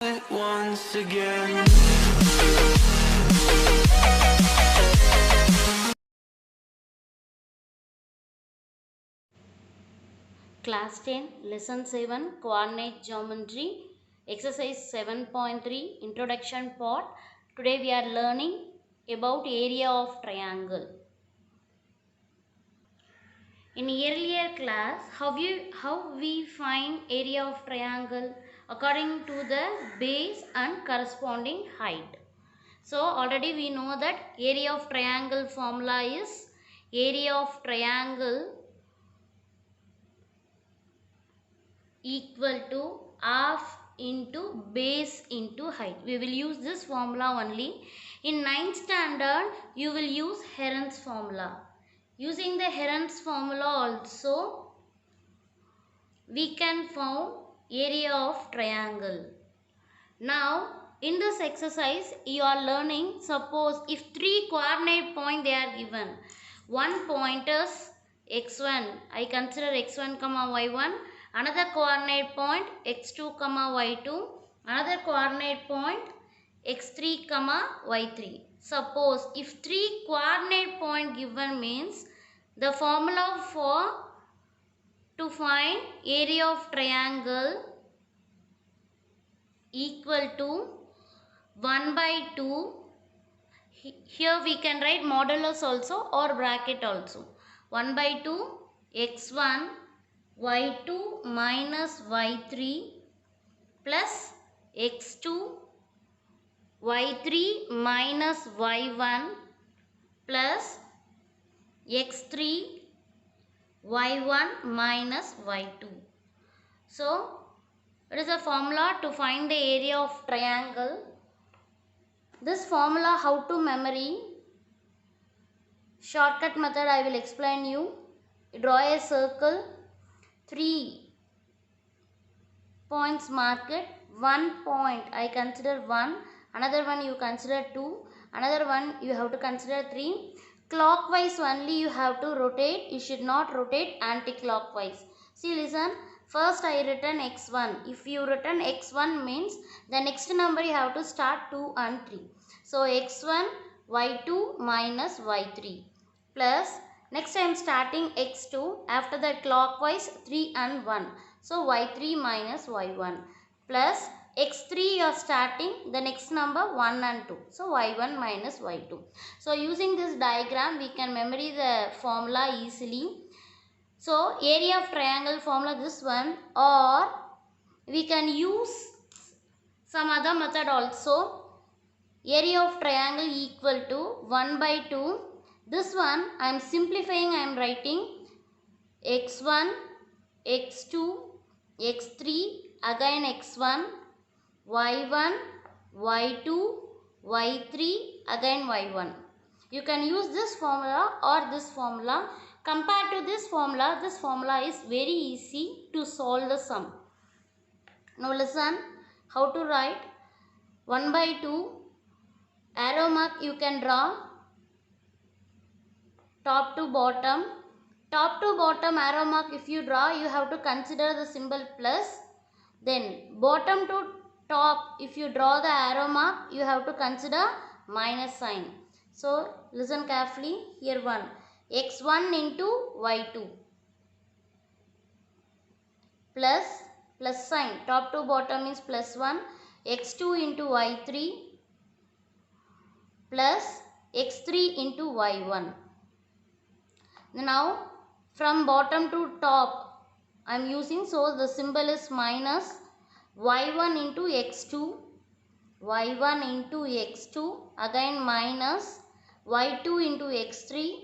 it once again. Class 10, Lesson 7, Coordinate Geometry, Exercise 7.3, Introduction Part. Today we are learning about area of triangle. In earlier class, how we find area of triangle according to the base and corresponding height. So already we know that area of triangle formula is area of triangle equal to half into base into height. We will use this formula only. In 9th standard, you will use Heron's formula. Using the Heron's formula also, we can find area of triangle. Now, in this exercise, you are learning, suppose if 3 coordinate point they are given. One point is x1, I consider x1 comma y1. Another coordinate point x2 comma y2. Another coordinate point x3 comma y3. Suppose if 3 coordinate point given means the formula for to find area of triangle equal to 1 by 2. Here we can write modulus also or bracket also. 1 by 2 x1 y2 minus y3 plus x2 y3 minus y1 plus x3 y1 minus y2. So it is a formula to find the area of triangle. This formula how to memory? Shortcut method I will explain you. Draw a circle, 3 points mark it. 1 point I consider 1, another one you consider 2, another one you have to consider 3. Clockwise only you have to rotate, you should not rotate anti-clockwise. See, listen, first I written x1. If you written x1 means the next number you have to start 2 and 3. So x1 y2 minus y3 plus next I am starting x2, after that clockwise 3 and 1. So y3 minus y1 plus x3 you are starting the next number 1 and 2. So y1 minus y2. So using this diagram we can memory the formula easily. So area of triangle formula this one, or we can use some other method also. Area of triangle equal to 1 by 2. This one I am simplifying, I am writing x1, x2, x3, again x1, y1, y2, y3, again y1. You can use this formula or this formula. Compared to this formula is very easy to solve the sum. Now listen how to write. 1 by 2 arrow mark you can draw top to bottom. Top to bottom arrow mark if you draw, you have to consider the symbol plus. Then bottom to top if you draw the arrow mark, you have to consider minus sign. So listen carefully. Here one, x1 into y2 plus sign, top to bottom is plus 1, x2 into y3 plus x3 into y1. Now from bottom to top I am using, so the symbol is minus y1 into x2, y1 into x2, again minus y2 into x3,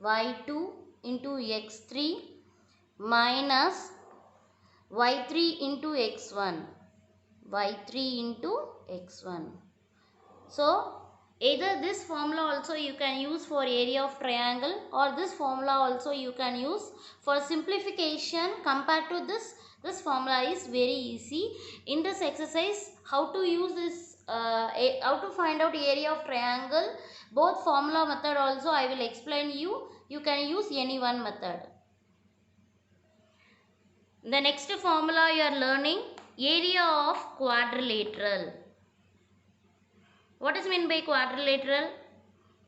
y2 into x3 minus y3 into x1, y3 into x1. So either this formula also you can use for area of triangle, or this formula also you can use for simplification. Compared to this formula is very easy. In this exercise, how to use this, how to find out area of triangle, both formula method also I will explain you. You can use any one method. The next formula you are learning area of quadrilateral. What is meant by quadrilateral?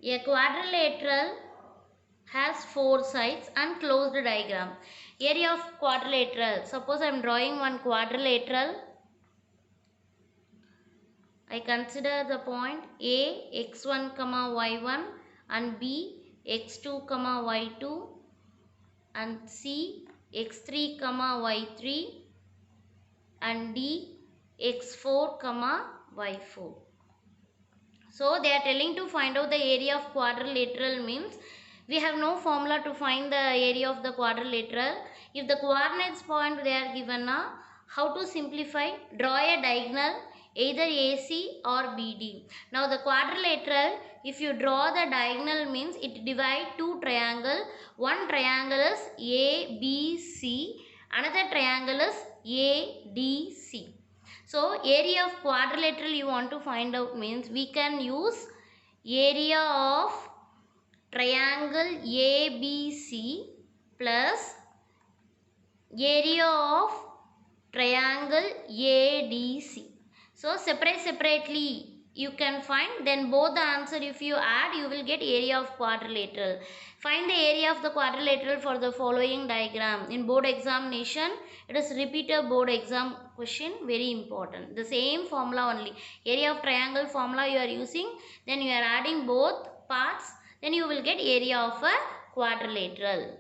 A quadrilateral has 4 sides and closed diagram. Area of quadrilateral. Suppose I am drawing one quadrilateral. I consider the point A, x1, y1 and B, x2, y2 and C, x3, y3 and D, x4, y4. So they are telling to find out the area of quadrilateral means we have no formula to find the area of the quadrilateral. If the coordinates point they are given now, how to simplify? Draw a diagonal either AC or BD. Now the quadrilateral, if you draw the diagonal means it divide two triangle. One triangle is ABC, another triangle is ADC. So area of quadrilateral you want to find out means we can use area of triangle ABC plus area of triangle ADC. So separately you can find, then both the answer if you add you will get area of quadrilateral. Find the area of the quadrilateral for the following diagram. In board examination it is repeated board exam question, very important. The same formula only. Area of triangle formula you are using, then you are adding both parts, then you will get area of a quadrilateral.